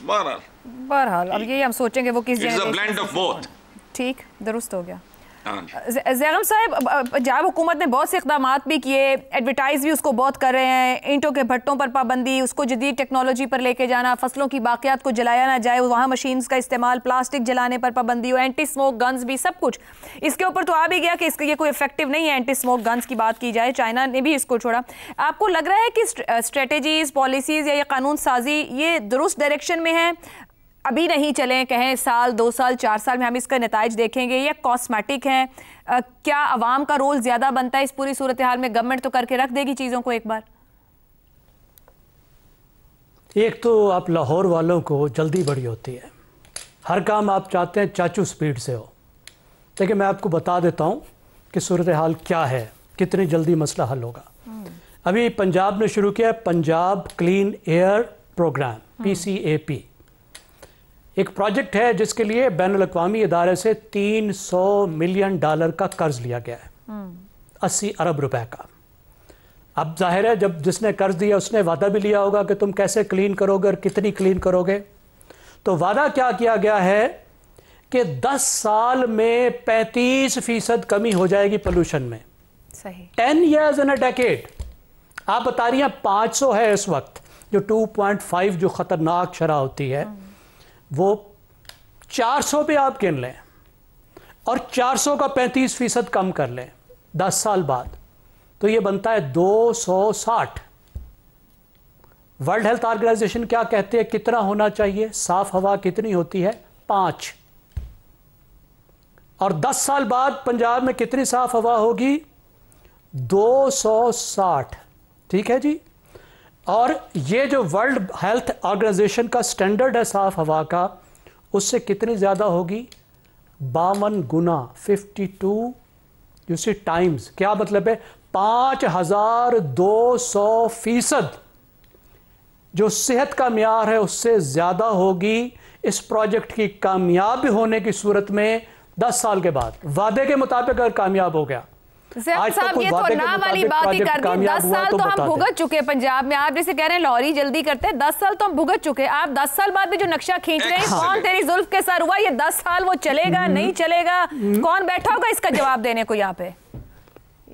बहरहाल अब ये हम सोचेंगे वो किस generation. It's a blend of both. ठीक, दुरुस्त हो गया। ज़ैगम साहब, पंजाब हुकूमत ने बहुत से इक़दाम भी किए, एडवर्टाइज भी उसको बहुत कर रहे हैं, ईंटों के भट्टों पर पाबंदी, उसको जदीद टेक्नोलॉजी पर लेके जाना, फसलों की बाक़ियात को जलाया ना जाए, वहाँ मशीन्स का इस्तेमाल, प्लास्टिक जलाने पर पाबंदी हो, एंटी स्मोक गन्स भी, सब कुछ इसके ऊपर तो आ भी गया कि इसका ये कोई इफेक्टिव नहीं है। एंटी स्मोक गन्स की बात की जाए, चाइना ने भी इसको छोड़ा। आपको लग रहा है कि स्ट्रेटजीज़, पॉलिसीज़ या ये कानून साजी ये दुरुस्त डायरेक्शन में है? अभी नहीं चलें, कहें साल 2 साल 4 साल में हम इसका नताइज देखेंगे, या कॉस्मेटिक है? क्या अवाम का रोल ज़्यादा बनता है इस पूरी सूरत हाल में? गवर्नमेंट तो करके रख देगी चीज़ों को एक बार। एक तो आप लाहौर वालों को जल्दी बड़ी होती है, हर काम आप चाहते हैं चाचू स्पीड से हो। देखिए मैं आपको बता देता हूँ कि सूरत हाल क्या है, कितनी जल्दी मसला हल होगा। अभी पंजाब ने शुरू किया है Punjab clean air programme, PCAP। एक प्रोजेक्ट है जिसके लिए बैनुल-अक़वामी इदारे से $300 मिलियन का कर्ज लिया गया है, 80 अरब रुपए का। अब जाहिर है जब जिसने कर्ज दिया उसने वादा भी लिया होगा कि तुम कैसे क्लीन करोगे और कितनी क्लीन करोगे। तो वादा क्या किया गया है कि 10 साल में 35% कमी हो जाएगी पोल्यूशन में। सही। 10 years in a decade। आप बता रही हैं 500 है इस वक्त, जो 2.5 जो खतरनाक शरह होती है, वो 400 पे आप गिन लें और 400 का 35% कम कर लें 10 साल बाद, तो ये बनता है 260। वर्ल्ड हेल्थ ऑर्गेनाइजेशन क्या कहते हैं कितना होना चाहिए? साफ हवा कितनी होती है? 5। और 10 साल बाद पंजाब में कितनी साफ हवा होगी? 260। ठीक है जी। और ये जो वर्ल्ड हेल्थ ऑर्गेनाइजेशन का स्टैंडर्ड है साफ हवा का, उससे कितनी ज़्यादा होगी? 52 गुना, 52 टाइम्स। क्या मतलब है? 5200% जो सेहत का म्यार है उससे ज़्यादा होगी इस प्रोजेक्ट की कामयाब होने की सूरत में 10 साल के बाद। वादे के मुताबिक अगर कामयाब हो गया। साहब ये तो ना वाली बात ही कर दी। 10 साल तो हम भुगत चुके पंजाब में। आप जैसे कह रहे हैं लाहौरी जल्दी करते हैं, 10 साल तो हम भुगत चुके। आप 10 साल बाद भी जो नक्शा खींच रहे हैं, कौन तेरी जुल्फ के सर हुआ, ये 10 साल वो चलेगा नहीं चलेगा, कौन बैठा होगा इसका जवाब देने को यहाँ पे?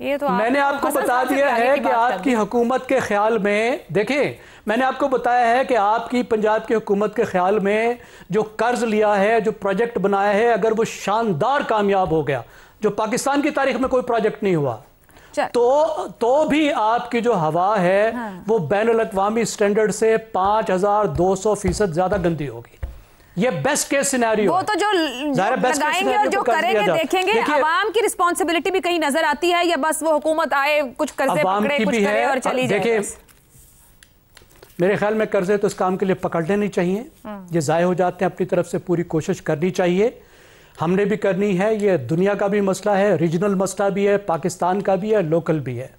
ये तो मैंने आपको बता दिया है कि आपकी हुकूमत के ख्याल में, देखिए मैंने आपको बताया है कि आपकी पंजाब की हुकूमत के ख्याल में जो कर्ज लिया है, जो प्रोजेक्ट बनाया है, अगर वो शानदार कामयाब हो गया, जो पाकिस्तान की तारीख में कोई प्रोजेक्ट नहीं हुआ, तो भी आपकी जो हवा है वो बैनुल-अक़वामी स्टैंडर्ड से 5200% ज्यादा गंदी होगी। ये बेस्ट केस सिनेरियो। वो तो जो लगाएंगे और जो करेंगे देखेंगे। अवाम की रिस्पॉन्सिबिलिटी भी कहीं नजर आती है, या बस वो हुकूमत आए कुछ कर्जे पकड़े कुछ करे और चली जाए? देखिए मेरे ख्याल में कर्जे तो इस काम के लिए पकड़ने नहीं चाहिए, ये ज़ाय हो जाते हैं। अपनी तरफ से पूरी कोशिश करनी चाहिए, हमने भी करनी है। ये दुनिया का भी मसला है, रीजनल मसला भी है, पाकिस्तान का भी है, लोकल भी है।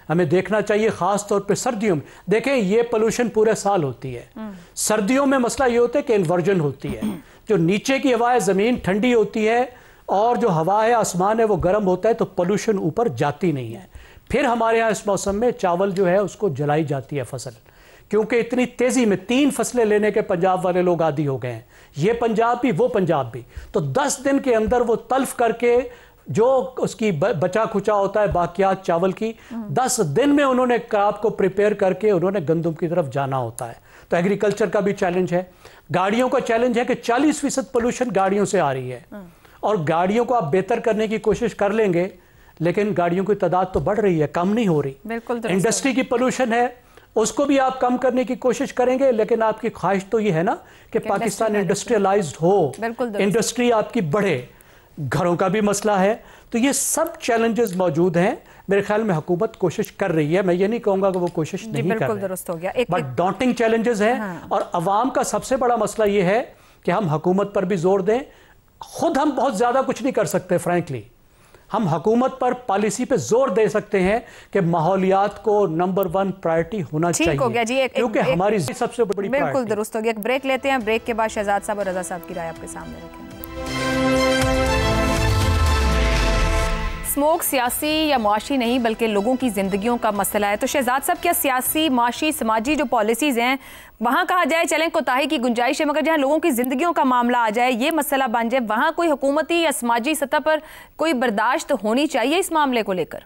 हमें देखना चाहिए ख़ास तौर पे सर्दियों में। देखें ये पोल्यूशन पूरे साल होती है, सर्दियों में मसला ये होता है कि इन्वर्जन होती है, जो नीचे की हवा है ज़मीन ठंडी होती है और जो हवा है आसमान है वो गर्म होता है, तो पोल्यूशन ऊपर जाती नहीं है। फिर हमारे यहाँ इस मौसम में चावल जो है उसको जलाई जाती है फसल, क्योंकि इतनी तेज़ी में 3 फसलें लेने के पंजाब वाले लोग आदी हो गए हैं, ये पंजाब भी वो पंजाब भी। तो 10 दिन के अंदर वो तल्फ करके जो उसकी बचा खुचा होता है बाकियात चावल की, 10 दिन में उन्होंने क्रॉप को प्रिपेयर करके उन्होंने गंदम की तरफ जाना होता है। तो एग्रीकल्चर का भी चैलेंज है, गाड़ियों का चैलेंज है कि 40% पोल्यूशन गाड़ियों से आ रही है, और गाड़ियों को आप बेहतर करने की कोशिश कर लेंगे, लेकिन गाड़ियों की तादाद तो बढ़ रही है, कम नहीं हो रही। इंडस्ट्री की पोल्यूशन है, उसको भी आप कम करने की कोशिश करेंगे, लेकिन आपकी ख्वाहिश तो ये है ना कि पाकिस्तान इंडस्ट्रियलाइज्ड हो, इंडस्ट्री आपकी बढ़े, घरों का भी मसला है। तो ये सब चैलेंजेस मौजूद हैं। मेरे ख्याल में हुकूमत कोशिश कर रही है, मैं ये नहीं कहूंगा कि वो कोशिश नहीं कर रही, दुरुस्त हो गया, बट डॉन्टिंग चैलेंजेस हैं। और अवाम का सबसे बड़ा मसला ये है कि हम हुकूमत पर भी जोर दें। खुद हम बहुत ज़्यादा कुछ नहीं कर सकते, फ्रैंकली हम हुकूमत पर पॉलिसी पे जोर दे सकते हैं कि माहौलियात को नंबर 1 प्रायोरिटी होना चाहिए। ठीक हो गया जी, क्योंकि हमारी सबसे बड़ी बिल्कुल दुरुस्त हो गया। एक ब्रेक लेते हैं, ब्रेक के बाद शहजाद साहब और रजा साहब की राय आपके सामने रखेंगे। स्मोक सियासी या मुआशी नहीं बल्कि लोगों की ज़िंदगियों का मसला है, तो शहजाद साहब क्या सियासी, मुआशी, समाजी जो पॉलिसीज़ हैं वहाँ कहा जाए चलें कोताही की गुंजाइश है, मगर जहाँ लोगों की ज़िंदगियों का मामला आ जाए, ये मसला बन जाए, वहाँ कोई हुकूमती या समाजी सतह पर कोई बर्दाश्त होनी चाहिए इस मामले को लेकर?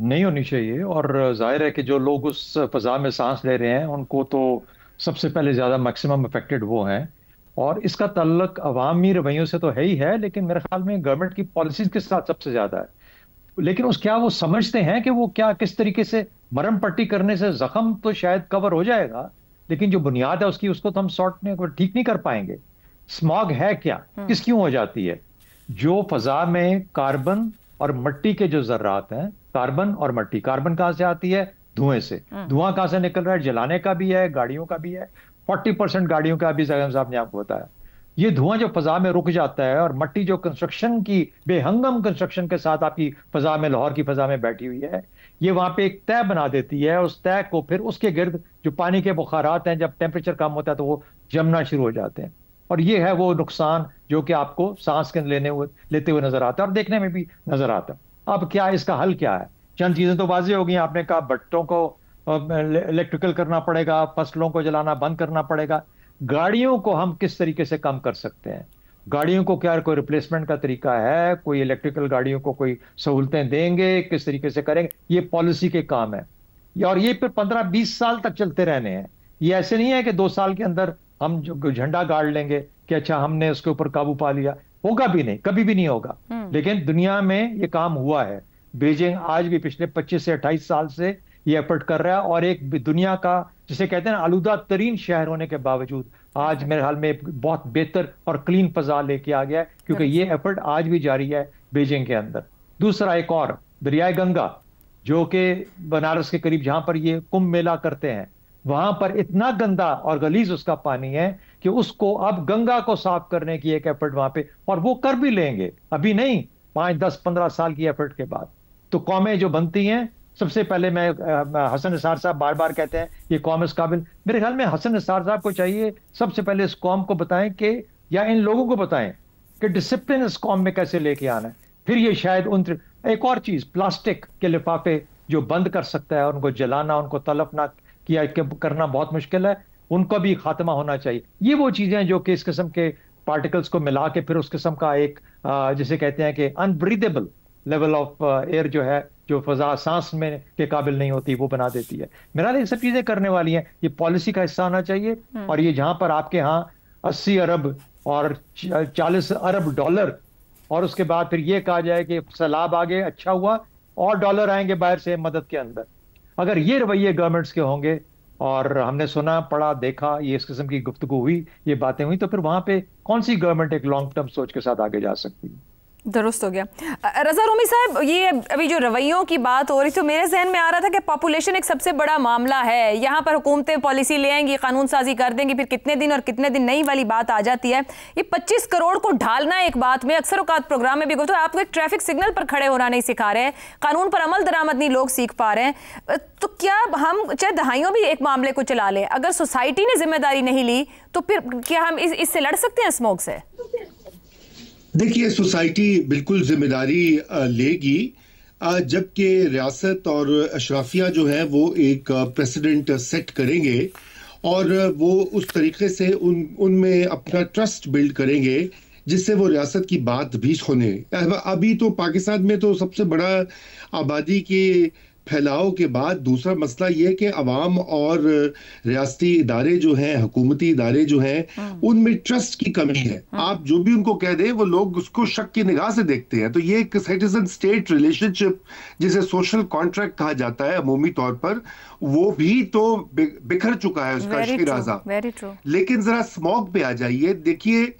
नहीं होनी चाहिए। और जाहिर है कि जो लोग उस फजा में सांस ले रहे हैं उनको तो सबसे पहले ज़्यादा मैक्सिमम अफेक्टेड वो हैं। और इसका ताल्लुक अवामी रवैयों से तो है ही है, लेकिन मेरे ख्याल में गवर्नमेंट की पॉलिसीज के साथ सबसे ज़्यादा है। लेकिन उस क्या वो समझते हैं कि वो क्या किस तरीके से मरहम पट्टी करने से जख्म तो शायद कवर हो जाएगा, लेकिन जो बुनियाद है उसकी उसको तो हम ठीक नहीं कर पाएंगे। स्मॉग है क्या, किस क्यों हो जाती है? जो फजा में कार्बन और मिट्टी के जो जर्रात हैं, कार्बन और मिट्टी, कार्बन कहां से आती है? धुएं से। धुआं कहां से निकल रहा है? जलाने का भी है, गाड़ियों का भी है, 40% गाड़ियों का भी साहब ने आपको बताया। ये धुआं जो फजा में रुक जाता है और मिट्टी जो कंस्ट्रक्शन की बेहंगम कंस्ट्रक्शन के साथ आपकी फजा में, लाहौर की फजा में बैठी हुई है, ये वहां पे एक तय बना देती है। उस तय को फिर उसके गिर्द जो पानी के बुखारात हैं, जब टेम्परेचर कम होता है तो वो जमना शुरू हो जाते हैं। और ये है वो नुकसान जो कि आपको सांस के लेते हुए नजर आता है और देखने में भी नजर आता है। अब क्या इसका हल क्या है? चंद चीजें तो वाज़ेह हो गई। आपने कहा भट्टों को इलेक्ट्रिकल करना पड़ेगा, फसलों को जलाना बंद करना पड़ेगा। गाड़ियों को हम किस तरीके से कम कर सकते हैं? गाड़ियों को क्या कोई रिप्लेसमेंट का तरीका है? कोई इलेक्ट्रिकल गाड़ियों को कोई सहूलतें देंगे? किस तरीके से करेंगे? ये पॉलिसी के काम है। और ये फिर 15-20 साल तक चलते रहने हैं। ये ऐसे नहीं है कि 2 साल के अंदर हम जो झंडा गाड़ लेंगे कि अच्छा हमने उसके ऊपर काबू पा लिया। होगा भी नहीं, कभी भी नहीं होगा। लेकिन दुनिया में ये काम हुआ है। बीजिंग आज भी पिछले 25 से 28 साल से ये एफर्ट कर रहा है, और एक दुनिया का जिसे कहते हैं आलूदा तरीन शहर होने के बावजूद आज मेरे हाल में बहुत बेहतर और क्लीन फजा लेके आ गया है, क्योंकि ये एफर्ट आज भी जारी है बीजिंग के अंदर। दूसरा, एक और दरियाए गंगा जो कि बनारस के करीब जहां पर ये कुंभ मेला करते हैं, वहां पर इतना गंदा और गलीज उसका पानी है कि उसको अब गंगा को साफ करने की एक एफर्ट वहां पे, और वो कर भी लेंगे, अभी नहीं, 5-10-15 साल की एफर्ट के बाद। तो कौमें जो बनती हैं, सबसे पहले मैं हसन निसार साहब बार बार कहते हैं ये कौम इस काबिल, मेरे ख्याल में हसन निसार साहब को चाहिए सबसे पहले इस कौम को बताएं कि, या इन लोगों को बताएं कि डिसिप्लिन इस कौम में कैसे लेके आना है। फिर ये शायद एक और चीज, प्लास्टिक के लिफाफे जो बंद कर सकता है, उनको जलाना, उनको तलफ ना किया करना बहुत मुश्किल है, उनको भी खात्मा होना चाहिए। ये वो चीजें जो कि इस किस्म के पार्टिकल्स को मिला के फिर उस किस्म का एक जिसे कहते हैं कि अनब्रीदेबल लेवल ऑफ एयर जो है, जो फजा सांस में के काबिल नहीं होती, वो बना देती है। मेरा ये सब चीजें करने वाली हैं, ये पॉलिसी का हिस्सा होना चाहिए। और ये जहां पर आपके यहाँ 80 अरब और 40 अरब डॉलर, और उसके बाद फिर ये कहा जाए कि सैलाब आ गए, अच्छा हुआ, और डॉलर आएंगे बाहर से मदद के अंदर। अगर ये रवैये गवर्नमेंट्स के होंगे, और हमने सुना, पढ़ा, देखा, ये इस किस्म की गुफ्तगू हुई, ये बातें हुई, तो फिर वहां पे कौन सी गवर्नमेंट एक लॉन्ग टर्म सोच के साथ आगे जा सकती है? दुरुस्त हो गया। रजा रूमी साहब, ये अभी जो रवैयों की बात हो रही, तो मेरे जहन में आ रहा था कि पॉपुलेशन एक सबसे बड़ा मामला है। यहाँ पर हुकूमतें पॉलिसी ले आएंगी, कानून साजी कर देंगी, फिर कितने दिन और कितने दिन नहीं वाली बात आ जाती है। ये 25 करोड़ को ढालना एक बात में, अक्सर औकात प्रोग्राम में भी तो आपको एक ट्रैफिक सिग्नल पर खड़े होना नहीं सिखा रहे हैं, कानून पर अमल दरामद नहीं लोग सीख पा रहे हैं। तो क्या हम चाहे दहाइयों भी एक मामले को चला लें, अगर सोसाइटी ने जिम्मेदारी नहीं ली तो फिर क्या हम इससे लड़ सकते हैं, स्मोक से? देखिए, सोसाइटी बिल्कुल जिम्मेदारी लेगी, जबकि रियासत और अशराफिया जो है वो एक प्रेसिडेंट सेट करेंगे और वो उस तरीके से उनमें अपना ट्रस्ट बिल्ड करेंगे जिससे वो रियासत की बात भी सुने। अभी तो पाकिस्तान में तो सबसे बड़ा आबादी के फैलाव के बाद दूसरा मसला यह कि अवाम और रियासती इदारे जो हैं, हुकूमती इदारे जो हैं, उनमें ट्रस्ट की कमी है। आप जो भी उनको कह दें वो लोग उसको शक की निगाह से देखते हैं। तो ये एक सिटीजन स्टेट रिलेशनशिप जिसे सोशल कॉन्ट्रैक्ट कहा जाता है अमूमी तौर पर, वो भी तो बिखर चुका है उसका शिराजा। लेकिन जरा स्मॉग पे आ जाइए। देखिए,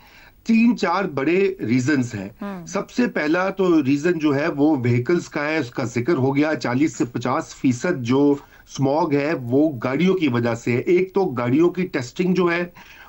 3-4 बड़े रीजंस हैं। सबसे पहला तो रीजन जो है वो व्हीकल्स का है, उसका जिक्र हो गया। 40 से 50% जो स्मॉग है वो गाड़ियों की वजह से है। एक तो गाड़ियों की टेस्टिंग जो है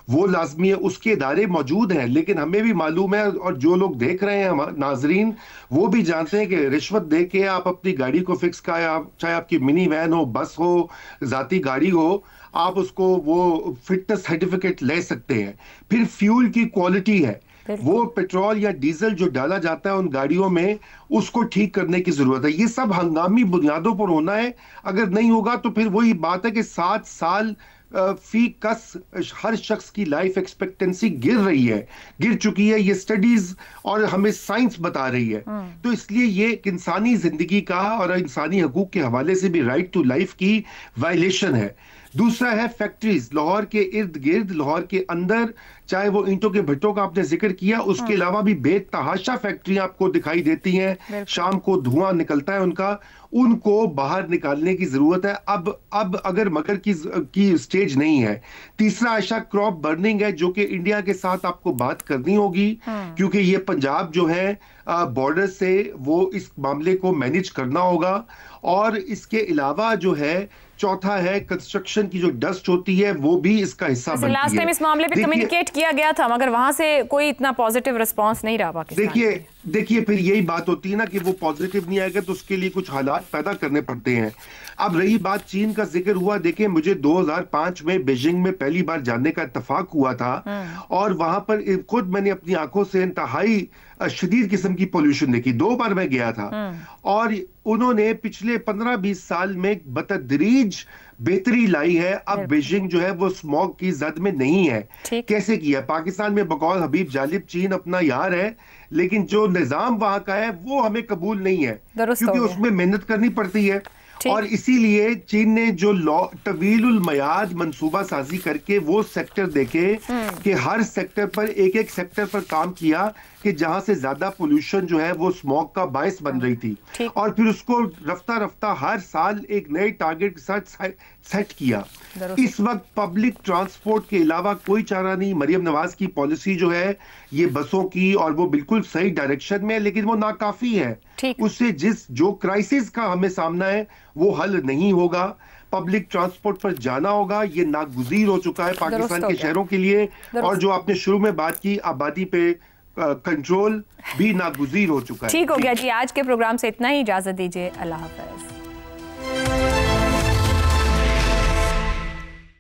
वो लाजमी है, उसके इदारे मौजूद हैं, लेकिन हमें भी मालूम है और जो लोग देख रहे हैं नाजरीन वो भी जानते हैं कि रिश्वत दे के आप अपनी गाड़ी को फिक्स का, चाहे आपकी मिनी वैन हो, बस हो, जाती गाड़ी हो, आप उसको वो फिटनेस सर्टिफिकेट ले सकते हैं। फिर फ्यूल की क्वालिटी है वो पेट्रोल या डीजल जो डाला जाता है उन गाड़ियों में, उसको ठीक करने की जरूरत है। ये सब हंगामी बुनियादों पर होना है। अगर नहीं होगा तो फिर वही बात है कि 7 साल फी कस हर शख्स की लाइफ एक्सपेक्टेंसी गिर चुकी है। ये स्टडीज और हमें साइंस बता रही है। तो इसलिए ये एक इंसानी जिंदगी का और इंसानी हकूक के हवाले से भी राइट टू लाइफ की वायलेशन है। दूसरा है फैक्ट्रीज लाहौर के इर्द गिर्द, लाहौर के अंदर, चाहे वो ईंटों के भट्टों का आपने जिक्र किया, उसके अलावा भी बेतहाशा फैक्ट्रियां आपको दिखाई देती हैं। शाम को धुआं निकलता है उनका, उनको बाहर निकालने की जरूरत है। अब अगर मगर की स्टेज नहीं है। तीसरा आयशा क्रॉप बर्निंग है, जो कि इंडिया के साथ आपको बात करनी होगी, क्योंकि ये पंजाब जो है बॉर्डर से, वो इस मामले को मैनेज करना होगा। और इसके अलावा जो है चौथा है कंस्ट्रक्शन की जो डस्ट होती है, वो भी इसका हिस्सा बनती है। लास्ट टाइम इस मामले पे कम्युनिकेट किया गया था, मगर वहां से कोई इतना पॉजिटिव रिस्पांस नहीं रहा पाकिस्तान। देखिए फिर यही बात होती है ना कि वो पॉजिटिव नहीं आएगा तो उसके लिए कुछ हालात पैदा करने पड़ते हैं। अब रही बात चीन का जिक्र हुआ, देखिए मुझे 2005 में बीजिंग में पहली बार जाने का इत्तेफाक हुआ था और वहां पर खुद मैंने अपनी आंखों से इंतहाई शदीद किस्म की पोल्यूशन देखी। 2 बार मैं गया था और उन्होंने पिछले 15-20 साल में बतदरीज बेहतरी लाई है। अब बीजिंग जो है वो स्मॉग की जद में नहीं है। कैसे किया? पाकिस्तान में बकौल हबीब जालिब चीन अपना यार है, लेकिन जो निजाम वहां का है वो हमें कबूल नहीं है, क्योंकि उसमें मेहनत करनी पड़ती है। और इसीलिए चीन ने जो तवीलुल मयाद मंसूबा साजी करके वो सेक्टर देखे कि हर सेक्टर पर एक सेक्टर पर काम किया कि जहां से ज्यादा पोल्यूशन जो है वो स्मॉग का बायस बन रही थी, और फिर उसको रफ्ता रफ्ता हर साल एक नए टारगेट के साथ सेट किया। इस वक्त पब्लिक ट्रांसपोर्ट के अलावा कोई चारा नहीं। मरियम नवाज की पॉलिसी जो है ये बसों की, और वो बिल्कुल सही डायरेक्शन में है, लेकिन वो नाकाफी है। उससे जो क्राइसिस का हमें सामना है वो हल नहीं होगा। पब्लिक ट्रांसपोर्ट पर जाना होगा, ये नागुज़ीर हो चुका है पाकिस्तान के शहरों के लिए। और जो आपने शुरू में बात की आबादी पे कंट्रोल भी नागुज़ीर हो चुका है। ठीक हो गया जी, आज के प्रोग्राम से इतना ही, इजाजत दीजिए, अल्लाह हाफ़िज़।